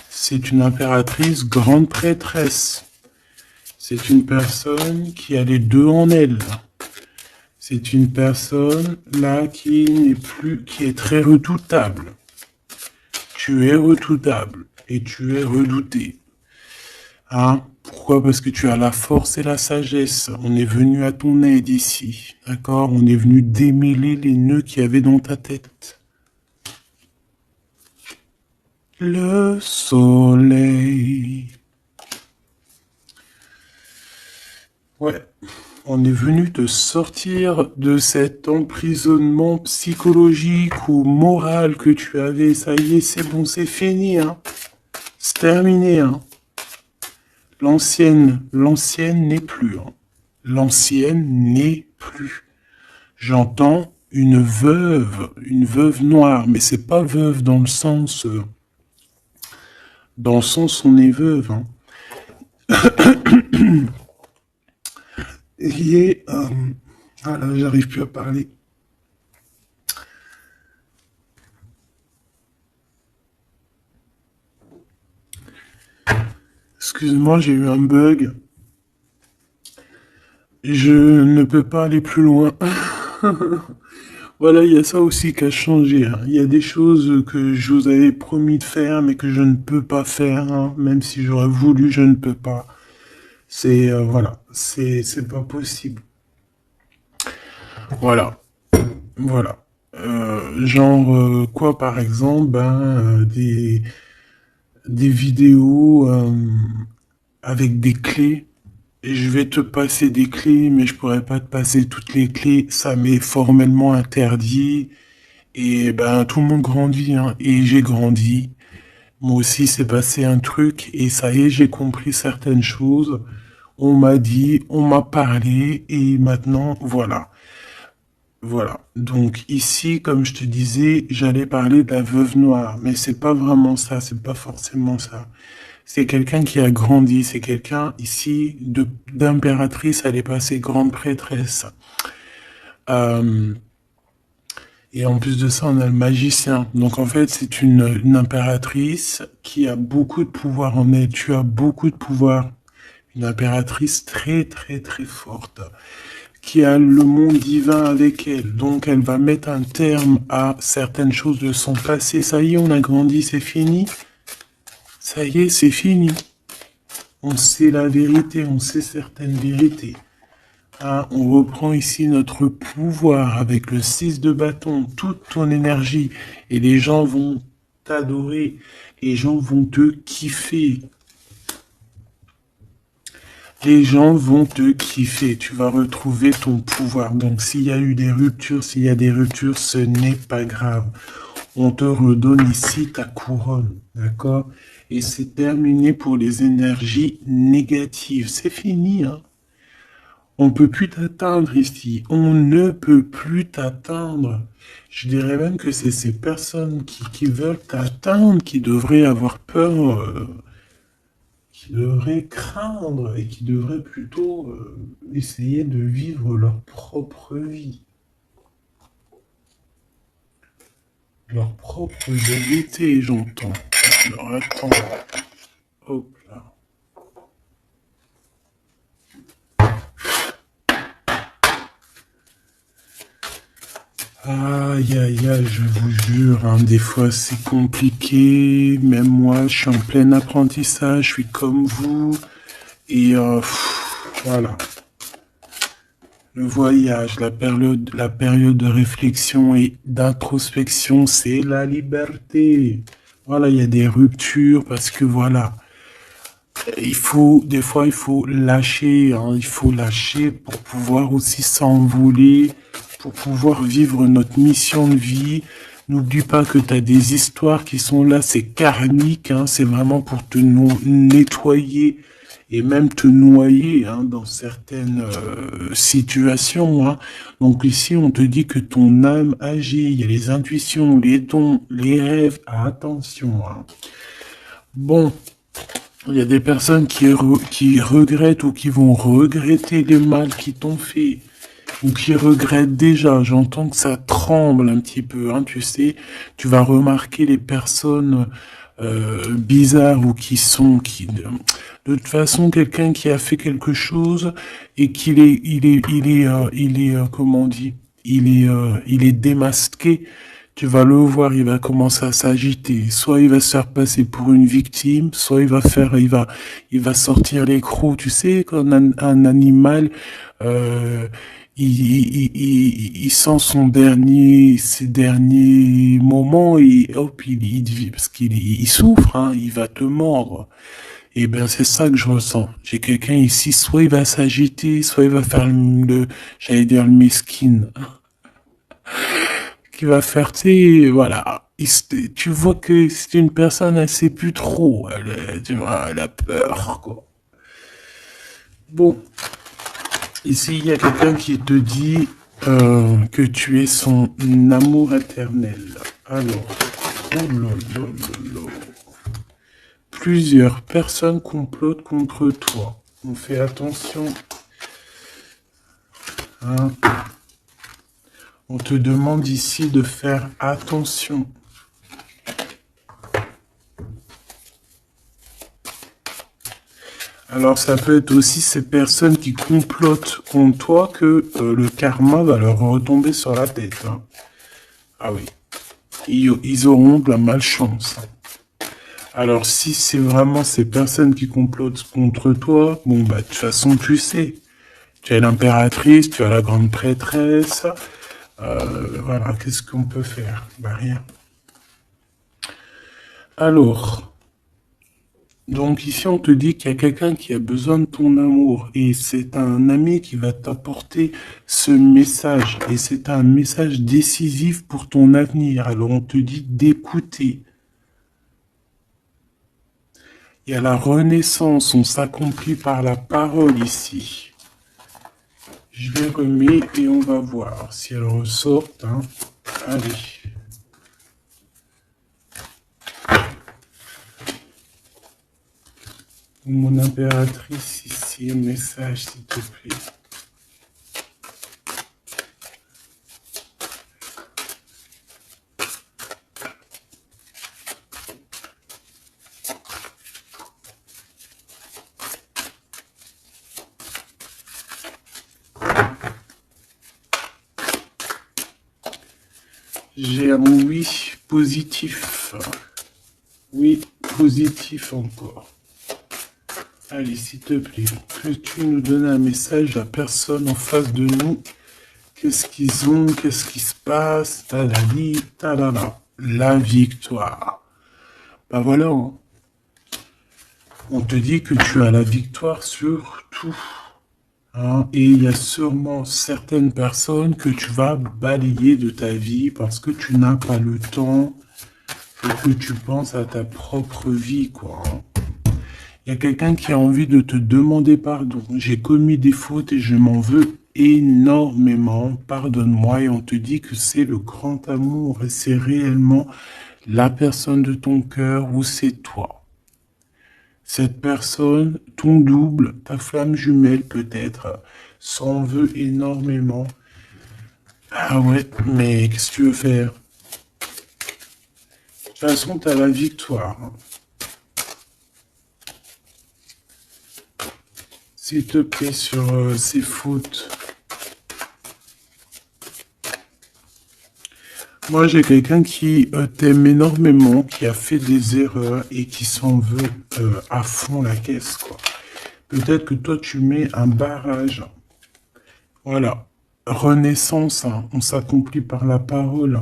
C'est une impératrice grande prêtresse. C'est une personne qui a les deux en elle. C'est une personne là qui est très redoutable. Tu es redoutable et tu es redouté. Hein? Pourquoi? Parce que tu as la force et la sagesse. On est venu à ton aide ici. D'accord? On est venu démêler les nœuds qu'il y avait dans ta tête. Le soleil. Ouais. On est venu te sortir de cet emprisonnement psychologique ou moral que tu avais. Ça y est, c'est bon, c'est fini, hein. C'est terminé, hein. L'ancienne n'est plus, hein. L'ancienne n'est plus. J'entends une veuve noire, mais c'est pas veuve dans le sens on est veuve, hein. Et ah là, j'arrive plus à parler. Excuse-moi, j'ai eu un bug. Je ne peux pas aller plus loin. Voilà, il y a ça aussi qui a changé, hein. Il y a des choses que je vous avais promis de faire, mais que je ne peux pas faire, hein. Même si j'aurais voulu, je ne peux pas. C'est voilà, c'est pas possible. Voilà, voilà. Genre quoi, par exemple, ben des vidéos avec des clés. Et je vais te passer des clés, mais je pourrais pas te passer toutes les clés. Ça m'est formellement interdit. Et ben tout le monde grandit, hein. Et j'ai grandi. Moi aussi, c'est passé un truc. Et ça y est, j'ai compris certaines choses. On m'a dit, on m'a parlé. Et maintenant, voilà. Voilà. Donc ici, comme je te disais, j'allais parler de la veuve noire, mais c'est pas vraiment ça, c'est pas forcément ça. C'est quelqu'un qui a grandi, c'est quelqu'un ici de d'impératrice, elle est passée grande prêtresse. Euh, et en plus de ça, on a le magicien. Donc en fait, c'est une impératrice qui a beaucoup de pouvoir en elle. Tu as beaucoup de pouvoir. Une impératrice très très très forte, qui a le monde divin avec elle. Donc elle va mettre un terme à certaines choses de son passé. Ça y est, on a grandi, c'est fini. Ça y est, c'est fini. On sait la vérité, on sait certaines vérités. Ah, on reprend ici notre pouvoir avec le 6 de bâton, toute ton énergie. Et les gens vont t'adorer. Les gens vont te kiffer. Les gens vont te kiffer, tu vas retrouver ton pouvoir. Donc s'il y a eu des ruptures, s'il y a des ruptures, ce n'est pas grave. On te redonne ici ta couronne, d'accord? Et c'est terminé pour les énergies négatives. C'est fini, hein? On peut plus t'atteindre ici. On ne peut plus t'atteindre. Je dirais même que c'est ces personnes qui veulent t'atteindre qui devraient avoir peur. Qui devraient craindre et qui devraient plutôt essayer de vivre leur propre vie, leur propre vérité, j'entends. Alors attends, hop là. Aïe aïe aïe, je vous jure, hein, des fois c'est compliqué, même moi je suis en plein apprentissage, je suis comme vous, et voilà. Le voyage, la période de réflexion et d'introspection, c'est la liberté. Voilà, il y a des ruptures parce que voilà, des fois, il faut lâcher, hein, il faut lâcher pour pouvoir aussi s'envoler, pour pouvoir vivre notre mission de vie. N'oublie pas que tu as des histoires qui sont là, c'est karmique, hein, c'est vraiment pour te nettoyer et même te noyer, hein, dans certaines situations, hein. Donc ici, on te dit que ton âme agit, il y a les intuitions, les dons, les rêves, attention, hein. Bon, il y a des personnes qui regrettent ou qui vont regretter les mal qui t'ont fait, ou qui regrettent déjà. J'entends que ça tremble un petit peu, hein, tu sais. Tu vas remarquer les personnes bizarres ou de toute façon, quelqu'un qui a fait quelque chose et comment on dit, il est démasqué. Tu vas le voir, il va commencer à s'agiter. Soit il va se faire passer pour une victime, soit il va sortir les crocs. Tu sais, quand un animal, euh, il sent ses derniers moments et hop, parce il souffre, hein, il va te mordre. Et ben, c'est ça que je ressens. J'ai quelqu'un ici, soit il va s'agiter, soit il va faire j'allais dire le mesquine, qui va faire, tu sais, voilà. Tu vois que c'est une personne, elle sait plus trop. Tu vois, elle a peur, quoi. Bon, ici, il y a quelqu'un qui te dit que tu es son amour éternel. Alors, oh là là là là. Plusieurs personnes complotent contre toi. On fait attention, hein. On te demande ici de faire attention. Alors ça peut être aussi ces personnes qui complotent contre toi que le karma va leur retomber sur la tête, hein. Ah oui, ils auront de la malchance. Alors si c'est vraiment ces personnes qui complotent contre toi, bon bah de toute façon tu sais. Tu as l'impératrice, tu as la grande prêtresse. Voilà, qu'est-ce qu'on peut faire? Bah rien. Alors, Donc ici, on te dit qu'il y a quelqu'un qui a besoin de ton amour et c'est un ami qui va t'apporter ce message et c'est un message décisif pour ton avenir. Alors on te dit d'écouter. Il y a la renaissance, on s'accomplit par la parole ici. Je les remets et on va voir si elles ressortent. Hein. Allez. Mon impératrice, ici, un message, s'il te plaît. J'ai un oui positif. Oui, positif encore. Allez, s'il te plaît, que tu nous donnes un message à personne en face de nous. Qu'est-ce qu'ils ont? Qu'est-ce qui se passe? Talali, talala. La victoire. Ben voilà. Hein. On te dit que tu as la victoire sur tout. Hein, et il y a sûrement certaines personnes que tu vas balayer de ta vie parce que tu n'as pas le temps et que tu penses à ta propre vie, quoi. Hein. Il y a quelqu'un qui a envie de te demander pardon. J'ai commis des fautes et je m'en veux énormément. Pardonne-moi. Et on te dit que c'est le grand amour et c'est réellement la personne de ton cœur ou c'est toi. Cette personne, ton double, ta flamme jumelle peut-être, s'en veut énormément. Ah ouais, mais qu'est-ce que tu veux faire? De toute façon, tu as la victoire. S'il te plaît, sur ces fautes. Moi, j'ai quelqu'un qui t'aime énormément, qui a fait des erreurs et qui s'en veut à fond la caisse, quoi. Peut-être que toi, tu mets un barrage. Voilà. Renaissance, hein. On s'accomplit par la parole.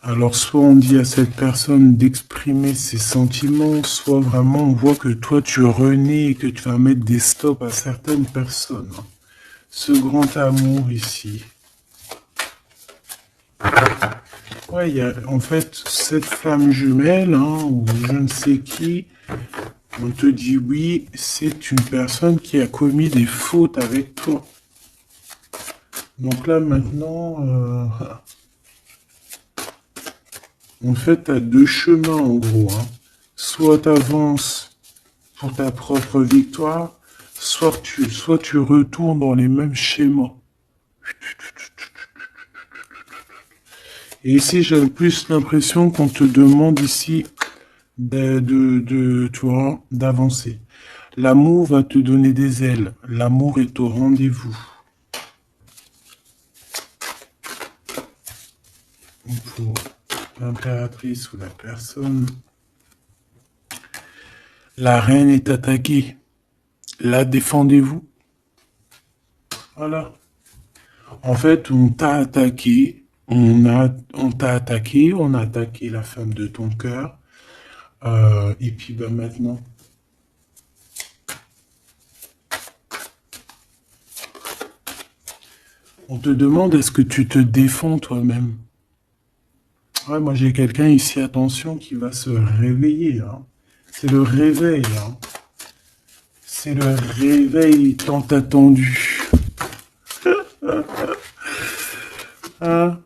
Alors, soit on dit à cette personne d'exprimer ses sentiments, soit vraiment on voit que toi, tu renais et que tu vas mettre des stops à certaines personnes. Ce grand amour ici. Ouais, il y a en fait cette flamme jumelle, hein, ou je ne sais qui, on te dit oui, c'est une personne qui a commis des fautes avec toi. Donc là maintenant, en fait, tu as deux chemins en gros. Hein. Soit tu avances pour ta propre victoire, soit tu retournes dans les mêmes schémas. Et ici, j'ai plus l'impression qu'on te demande ici tu vois, d'avancer. L'amour va te donner des ailes. L'amour est au rendez-vous. Pour l'impératrice ou la personne. La reine est attaquée. La défendez-vous. Voilà. En fait, on t'a attaqué. On t'a attaqué. On a attaqué la femme de ton cœur. Et puis ben, maintenant, on te demande est-ce que tu te défends toi-même. Ouais, moi j'ai quelqu'un ici, attention, qui va se réveiller. Hein. C'est le réveil. Hein. C'est le réveil tant attendu. Hein.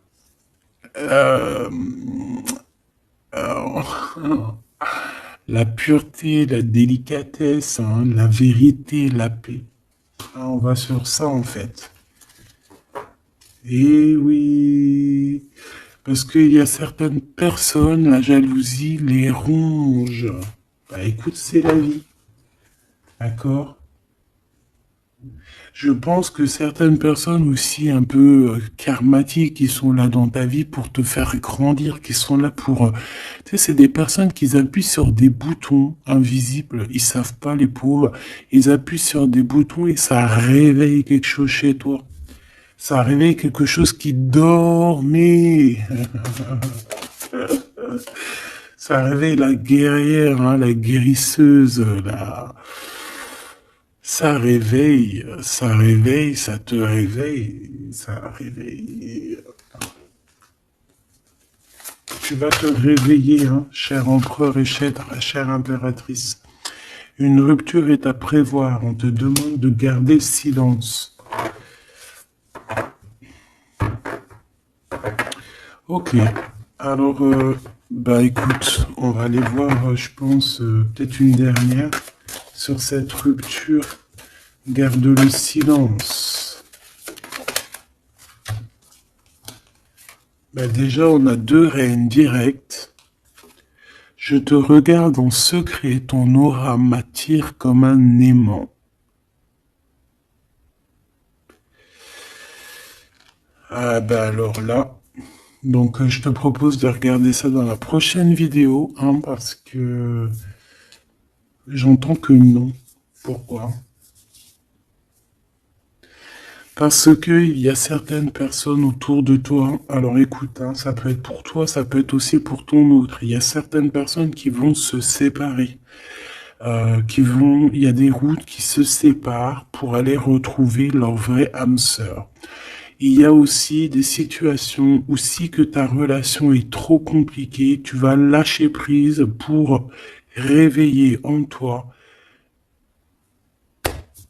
La pureté, la délicatesse, hein, la vérité, la paix. Hein, on va sur ça en fait. Et oui, parce qu'il y a certaines personnes, la jalousie les ronge. Bah écoute, c'est la vie. D'accord? Je pense que certaines personnes aussi un peu karmatiques qui sont là dans ta vie pour te faire grandir, qui sont là pour... tu sais, c'est des personnes qui appuient sur des boutons invisibles. Ils savent pas, les pauvres. Ils appuient sur des boutons et ça réveille quelque chose chez toi. Ça réveille quelque chose qui dormait. Ça réveille la guerrière, hein, la guérisseuse, ça réveille, ça te réveille, ça réveille. Tu vas te réveiller, hein, cher empereur et chère impératrice. Une rupture est à prévoir. On te demande de garder silence. Ok. Alors, bah écoute, on va aller voir, je pense, peut-être une dernière sur cette rupture. Garde le silence. Bah déjà, on a 2 reines directes. Je te regarde en secret, ton aura m'attire comme un aimant. Ah bah alors là, donc je te propose de regarder ça dans la prochaine vidéo, hein, parce que j'entends que non. Pourquoi? Parce que il y a certaines personnes autour de toi. Alors écoute, hein, ça peut être pour toi, ça peut être aussi pour ton autre. Il y a certaines personnes qui vont se séparer, il y a des routes qui se séparent pour aller retrouver leur vraie âme sœur. Il y a aussi des situations où si que ta relation est trop compliquée, tu vas lâcher prise pour réveiller en toi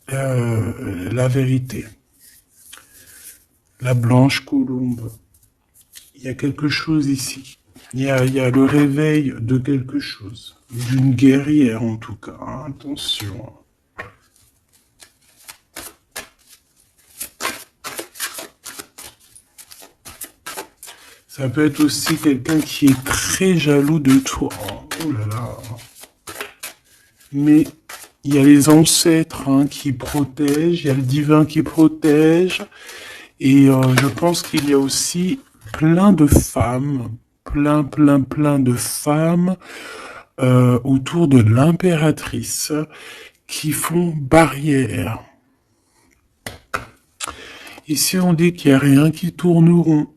la vérité. La blanche colombe. Il y a quelque chose ici. Il y a le réveil de quelque chose. D'une guerrière en tout cas. Hein, attention. Ça peut être aussi quelqu'un qui est très jaloux de toi. Oh là là. Mais il y a les ancêtres, hein, qui protègent, il y a le divin qui protège. Et je pense qu'il y a aussi plein de femmes, plein de femmes autour de l'impératrice qui font barrière. Ici, on dit qu'il n'y a rien qui tourne rond.